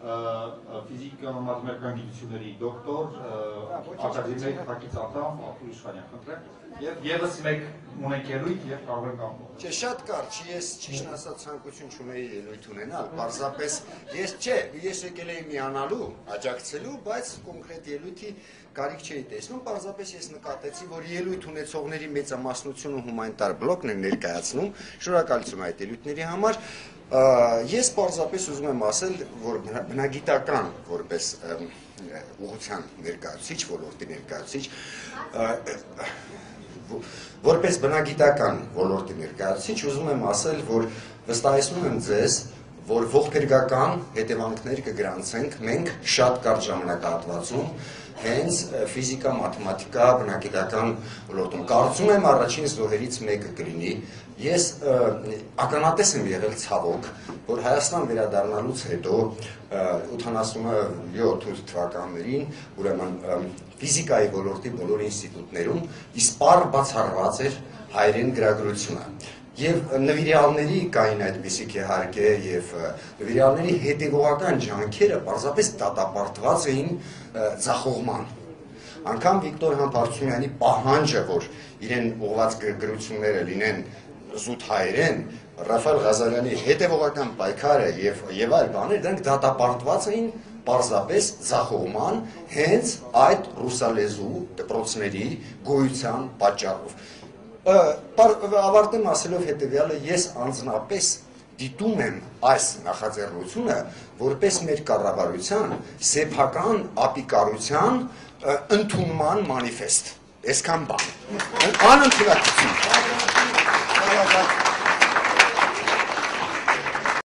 Ֆիզիկա մաթեմատիկական գիտությունների դոկտոր, ակադեմիայի թղթակից անդամ Արտուր Իշխանյան, խնդրեմ, եւ եւս մեկ ունենք ելույթ եւ կարող ենք ապահովել։ Չէ, շատ կարճ, ես ճիշտ ասած ցանկություն չունեի ելույթ ունենալ, պարզապես ես եկել էի միանալու, աջակցելու, բայց կոնկրետ ելույթի կարիք չէի տեսնում, պարզապես ես նկատեցի, որ ելույթ ունեցողների մեծամասնությունը հումանիտար բլոկն են ներկայացնում, շնորհակալություն այդ ելույթների համար։ Ես պարզապես ուզում եմ ասել, որ բնագիտական որպես ուղղության ներկայացուցիչ, ոլորտի ներկայացուցիչ, որպես բնագիտական ոլորտի ներկայացուցիչ, ուզում եմ ասել, որ վստահեցնում եմ ձեզ, որ ողբերգական հետևանքներ կգրանցենք մենք շատ կարճ ժամանակահատվածում հենց ֆիզիկա, մաթեմատիկա, բնագիտական ոլորտում։ Կարծում եմ առաջին զոհերից մեկը կլինի։ Ես ականատես եմ եղել ցավոք, որ Հայաստան վերադառնալուց հետո 87 թվականներին, ուրեմն ֆիզիկայի ոլորտի բոլոր ինստիտուտներում իսպառ բացառված էր հայերեն գրագրությունը։ Եվ նվիրյալների կային այդպիսիք իհարկե եւ նվիրյալների հետևողական ջանքերը պարզապես դատապարտված էին ձախողման։ Անգամ Վիկտոր Համբարձումյանի պահանջը, որ իրեն ուղղված գրությունները լինեն զուտ հայերեն, Ռաֆայել Ղազարյանի հետևողական պայքարը եւ այլ բաներ, դրանք դատապարտված էին պարզապես ձախողման հենց այդ ռուսալեզու դպրոցների գոյության պատճառով։ Ավարտեմ ասելով հետևյալը, ես անձնապես դիտում եմ այս նախաձեռնությունը որպես մեր կառավարության սեփական ապիկարության ընդունման մանիֆեստ։ Այսքան բան։ Անընդունակություն։